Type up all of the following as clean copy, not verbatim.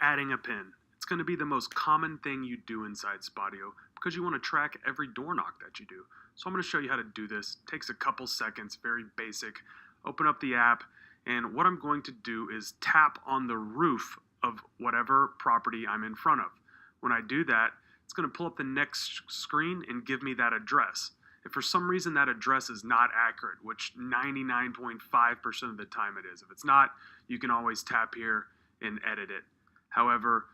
Adding a pin. It's going to be the most common thing you do inside Spotio because you want to track every door knock that you do. So I'm going to show you how to do this. It takes a couple seconds, very basic. Open up the app, and what I'm going to do is tap on the roof of whatever property I'm in front of. When I do that, it's going to pull up the next screen and give me that address. If for some reason that address is not accurate, which 99.5% of the time it is, if it's not, you can always tap here and edit it. However,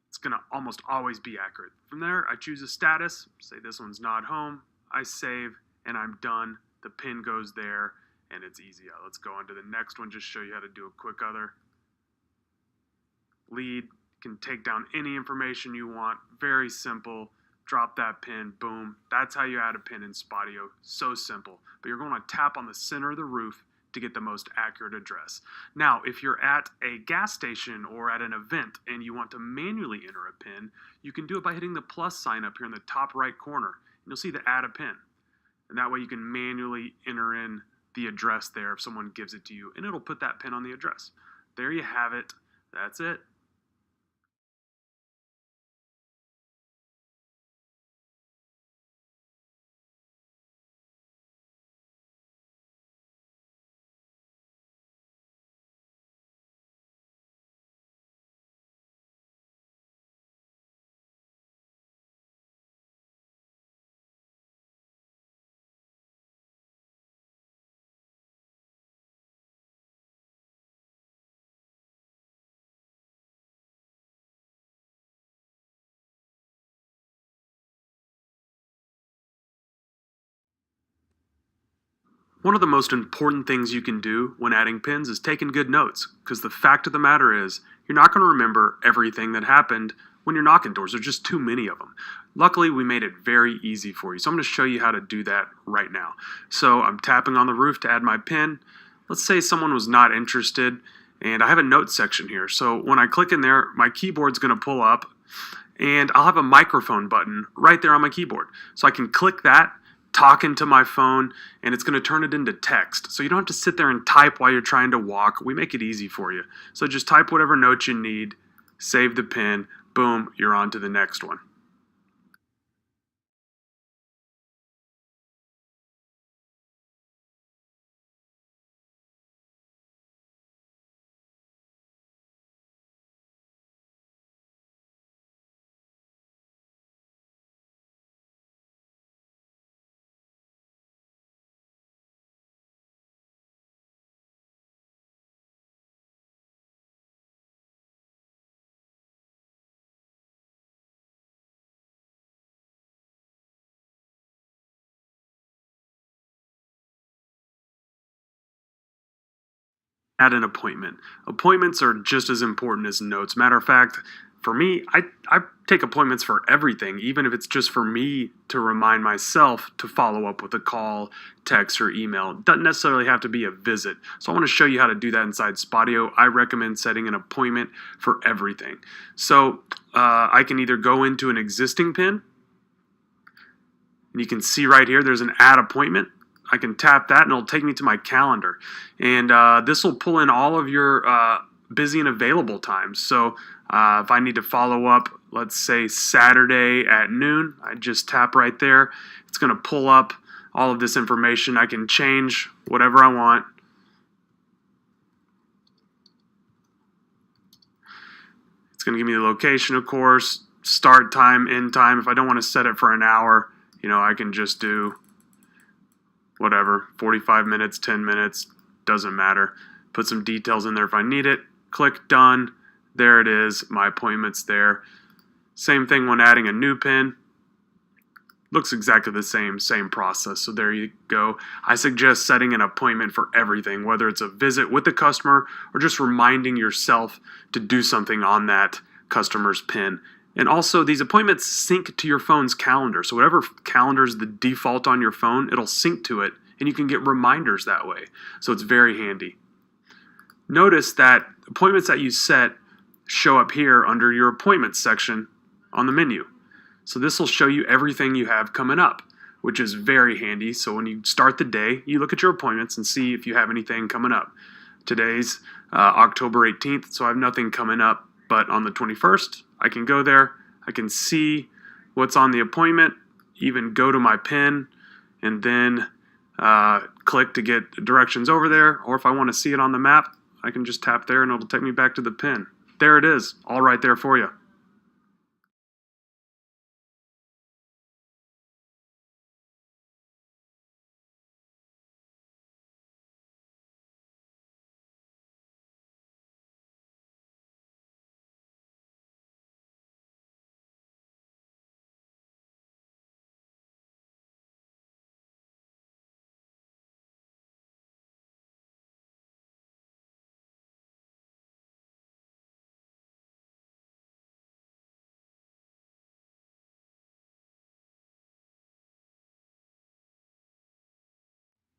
it's going to almost always be accurate. From there, I choose a status, say this one's not home, I save, and I'm done. The pin goes there, and it's easy. Let's go on to the next one, just show you how to do a quick other. Lead, can take down any information you want, very simple. Drop that pin, boom. That's how you add a pin in Spotio, so simple. But you're going to tap on the center of the roof to get the most accurate address. Now, if you're at a gas station or at an event and you want to manually enter a pin, you can do it by hitting the plus sign up here in the top right corner. And you'll see the add a pin. And that way you can manually enter in the address there if someone gives it to you, and it'll put that pin on the address. There you have it. That's it. One of the most important things you can do when adding pins is taking good notes, because the fact of the matter is, you're not going to remember everything that happened when you're knocking doors. There's just too many of them. Luckily, we made it very easy for you. So I'm going to show you how to do that right now. So I'm tapping on the roof to add my pin. Let's say someone was not interested, and I have a note section here. So when I click in there, my keyboard's going to pull up, and I'll have a microphone button right there on my keyboard. So I can click that, talk into my phone, and it's going to turn it into text. So you don't have to sit there and type while you're trying to walk. We make it easy for you. So just type whatever note you need, save the pin, boom, you're on to the next one. At an appointment. Appointments are just as important as notes. Matter of fact, for me, I take appointments for everything, even if it's just for me to remind myself to follow up with a call, text, or email. It doesn't necessarily have to be a visit. So I want to show you how to do that inside Spotio. I recommend setting an appointment for everything. So I can either go into an existing pin, and you can see right here there's an add appointment. I can tap that and it'll take me to my calendar. And this will pull in all of your busy and available times. So if I need to follow up, let's say Saturday at noon, I just tap right there. It's going to pull up all of this information. I can change whatever I want. It's going to give me the location, of course, start time, end time. If I don't want to set it for an hour, I can just do whatever, 45 minutes, 10 minutes, doesn't matter. Put some details in there if I need it. Click done. There it is. My appointment's there. Same thing when adding a new pin. Looks exactly the same process. So there you go. I suggest setting an appointment for everything, whether it's a visit with the customer or just reminding yourself to do something on that customer's pin. And also, these appointments sync to your phone's calendar. So whatever calendar is the default on your phone, it'll sync to it, and you can get reminders that way. So it's very handy. Notice that appointments that you set show up here under your appointments section on the menu. So this will show you everything you have coming up, which is very handy. So when you start the day, you look at your appointments and see if you have anything coming up. Today's October 18th, so I have nothing coming up But on the 21st, I can go there, I can see what's on the appointment, even go to my pin, and then click to get directions over there. Or if I want to see it on the map, I can just tap there and it'll take me back to the pin. There it is, all right there for you.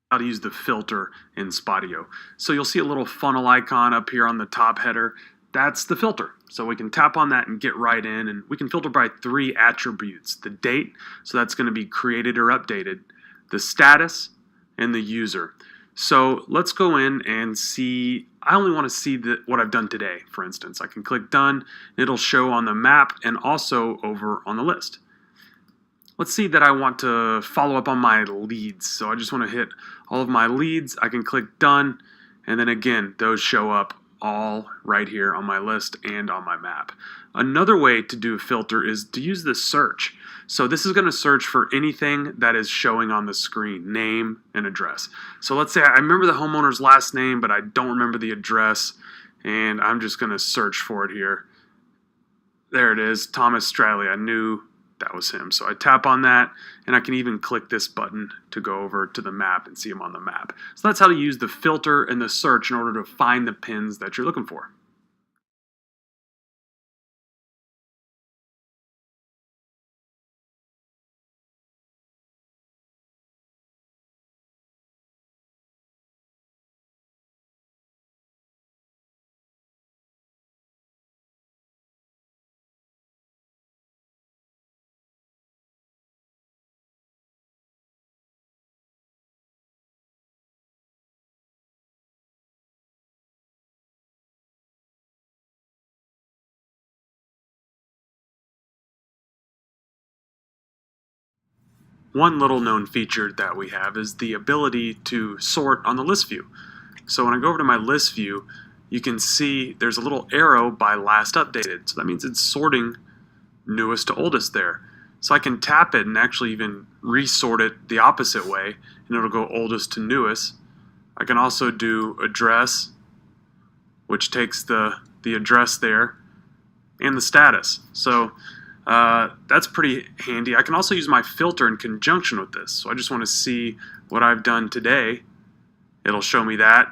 How to use the filter in Spotio. So you'll see a little funnel icon up here on the top header. That's the filter. So we can tap on that and get right in, and we can filter by 3 attributes. The date, so that's going to be created or updated, the status, and the user. So let's go in and see, I only want to see what I've done today, for instance. I can click done, and it'll show on the map and also over on the list. Let's see that I want to follow up on my leads. So I just want to hit all of my leads. I can click done, and then again, those show up all right here on my list and on my map. Another way to do a filter is to use the search. So this is going to search for anything that is showing on the screen, name and address. So let's say I remember the homeowner's last name, but I don't remember the address, and I'm just going to search for it here. There it is, Thomas Stradley. I knew that was him. So I tap on that, and I can even click this button to go over to the map and see him on the map. So that's how to use the filter and the search in order to find the pins that you're looking for. One little known feature that we have is the ability to sort on the list view. So when I go over to my list view, you can see there's a little arrow by last updated. So that means it's sorting newest to oldest there. So I can tap it and actually even resort it the opposite way, and it'll go oldest to newest. I can also do address, which takes the address there, and the status. So that's pretty handy. I can also use my filter in conjunction with this. So I just want to see what I've done today. It'll show me that,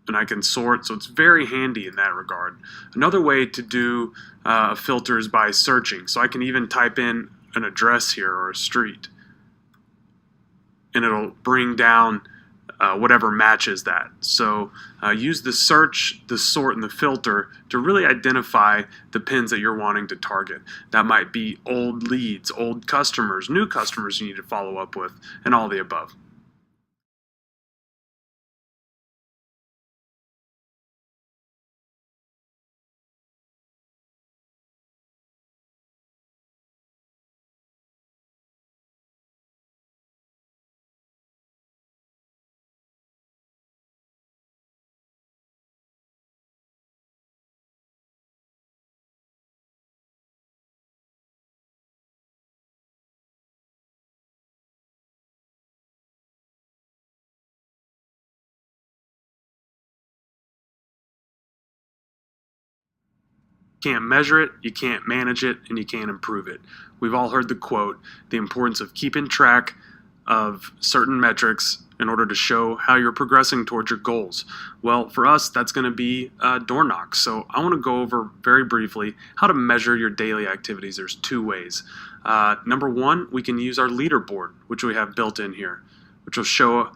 and I can sort. So it's very handy in that regard. Another way to do a filter is by searching. So I can even type in an address here or a street, and it'll bring down whatever matches that. So use the search, the sort, and the filter to really identify the pins that you're wanting to target. That might be old leads, old customers, new customers you need to follow up with, and all the above. Can't measure it, you can't manage it, and you can't improve it. We've all heard the quote, the importance of keeping track of certain metrics in order to show how you're progressing towards your goals. Well, for us, that's going to be door knocks. So I want to go over very briefly how to measure your daily activities. There's 2 ways. Number 1, we can use our leaderboard, which we have built in here, which will show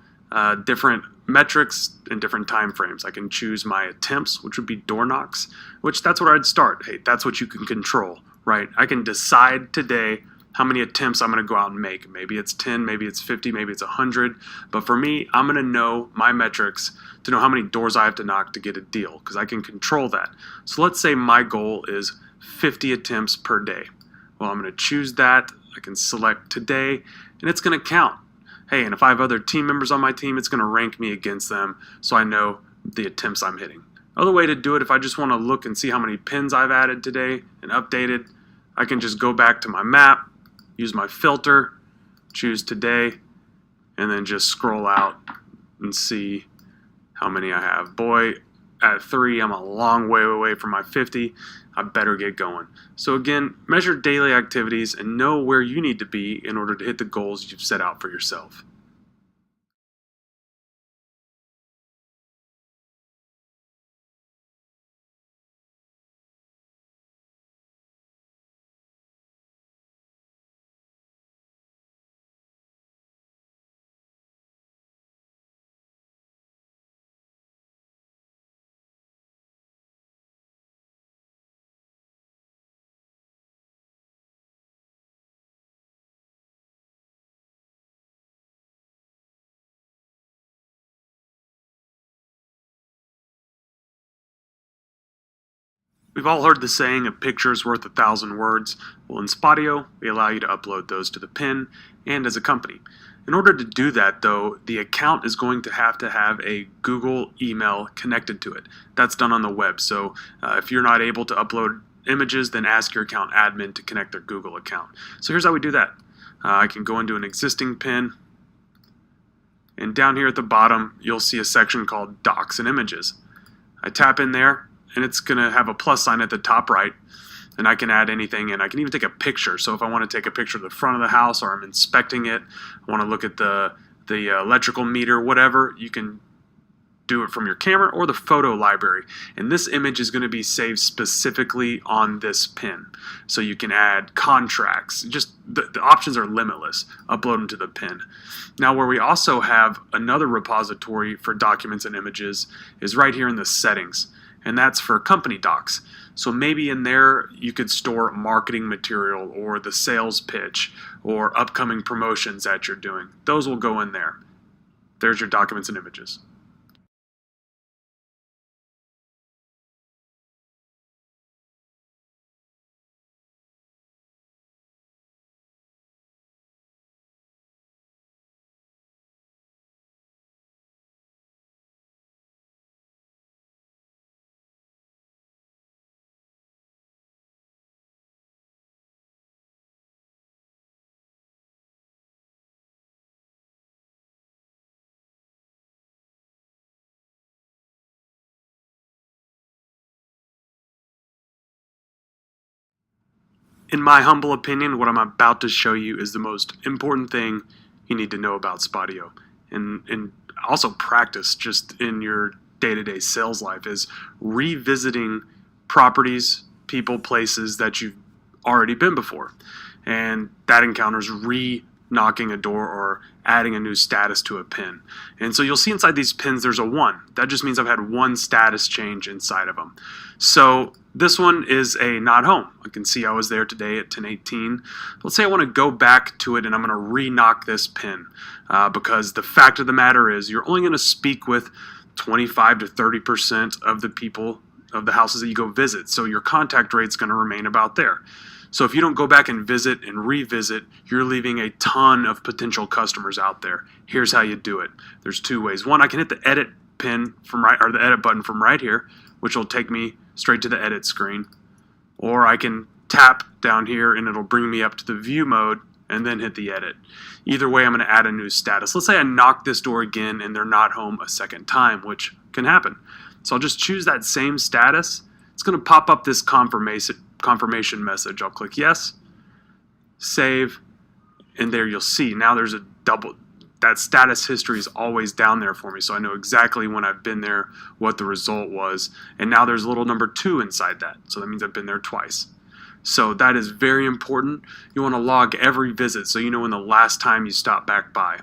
different metrics in different time frames. I can choose my attempts, which would be door knocks, which that's where I'd start. Hey, that's what you can control, right? I can decide today how many attempts I'm going to go out and make. Maybe it's 10, maybe it's 50, maybe it's 100. But for me, I'm going to know my metrics to know how many doors I have to knock to get a deal, because I can control that. So let's say my goal is 50 attempts per day. Well, I'm going to choose that. I can select today, and it's going to count. Hey, and if I have other team members on my team, it's going to rank me against them, so I know the attempts I'm hitting. Other way to do it, if I just want to look and see how many pins I've added today and updated, I can just go back to my map, use my filter, choose today, and then just scroll out and see how many I have. Boy, at 3, I'm a long way away from my 50. I better get going. So again, measure daily activities and know where you need to be in order to hit the goals you've set out for yourself. We've all heard the saying, a picture is worth 1,000 words. Well, in Spotio, we allow you to upload those to the pin and as a company. In order to do that, though, the account is going to have a Google email connected to it. That's done on the web. So if you're not able to upload images, then ask your account admin to connect their Google account. So here's how we do that. I can go into an existing pin, and down here at the bottom, you'll see a section called Docs and Images. I tap in there, and it's going to have a plus sign at the top right, and I can add anything, and I can even take a picture. So if I want to take a picture of the front of the house, or I'm inspecting it, I want to look at the electrical meter, whatever, you can do it from your camera or the photo library. And this image is going to be saved specifically on this pin. So you can add contracts. Just the options are limitless. Upload them to the pin. Now, where we also have another repository for documents and images is right here in the settings, and that's for company docs. So maybe in there you could store marketing material or the sales pitch or upcoming promotions that you're doing. Those will go in there. There's your documents and images. In my humble opinion, what I'm about to show you is the most important thing you need to know about Spotio, and also practice just in your day-to-day sales life, is revisiting properties, people, places that you've already been before. And that encounters knocking a door or adding a new status to a pin. And so you'll see inside these pins there's a 1. That just means I've had one status change inside of them. So this one is a not home. I can see I was there today at 10:18. Let's say I want to go back to it and I'm going to re-knock this pin because the fact of the matter is you're only going to speak with 25 to 30% of the people of the houses that you go visit. So your contact rate's going to remain about there. So if you don't go back and visit and revisit, you're leaving a ton of potential customers out there. Here's how you do it. There's 2 ways. One, I can hit the edit pin from right, or the edit button from right here, which will take me straight to the edit screen. Or I can tap down here and it'll bring me up to the view mode and then hit the edit. Either way, I'm going to add a new status. Let's say I knock this door again and they're not home a second time, which can happen. So I'll just choose that same status. It's going to pop up this confirmation message. I'll click yes, save, and there you'll see now there's a double. That status history is always down there for me, so I know exactly when I've been there, what the result was, and now there's a little number 2 inside that, so that means I've been there twice. So that is very important. You want to log every visit so you know when the last time you stopped back by.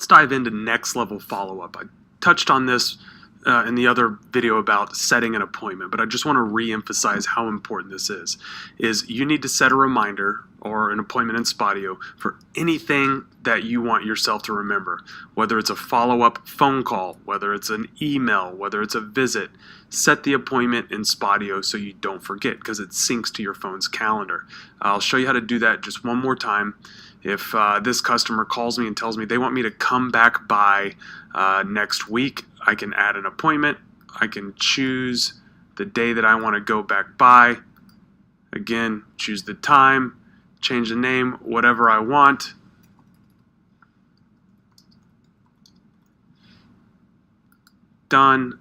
let's dive into next level follow-up. I touched on this in the other video about setting an appointment, but I just want to re-emphasize how important this is you need to set a reminder or an appointment in Spotio for anything that you want yourself to remember, whether it's a follow-up phone call, whether it's an email, whether it's a visit. Set the appointment in Spotio so you don't forget, because it syncs to your phone's calendar. I'll show you how to do that just one more time. If this customer calls me and tells me they want me to come back by next week, I can add an appointment. I can choose the day that I want to go back by. Again, choose the time, change the name, whatever I want. Done.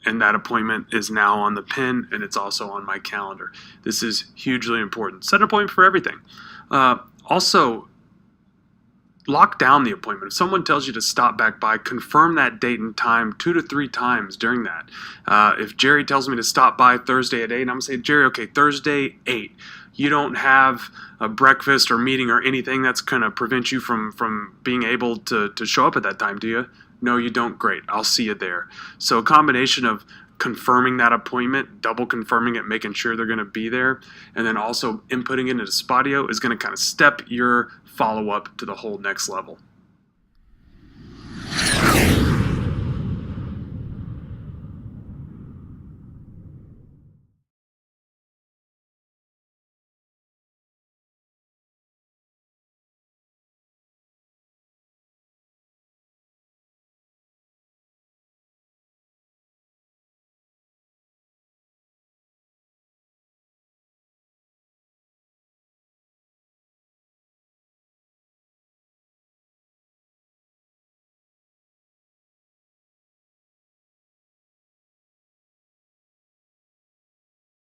And that appointment is now on the pin, and it's also on my calendar. This is hugely important. Set an appointment for everything. Also, lock down the appointment. If someone tells you to stop back by, confirm that date and time 2 to 3 times during that. If Jerry tells me to stop by Thursday at 8, I'm going to say, Jerry, okay, Thursday 8. You don't have a breakfast or meeting or anything that's going to prevent you from being able to show up at that time, do you? No, you don't. Great. I'll see you there. So a combination of confirming that appointment, double confirming it, making sure they're going to be there, and then also inputting it into Spotio is going to kind of step your follow-up to the whole next level.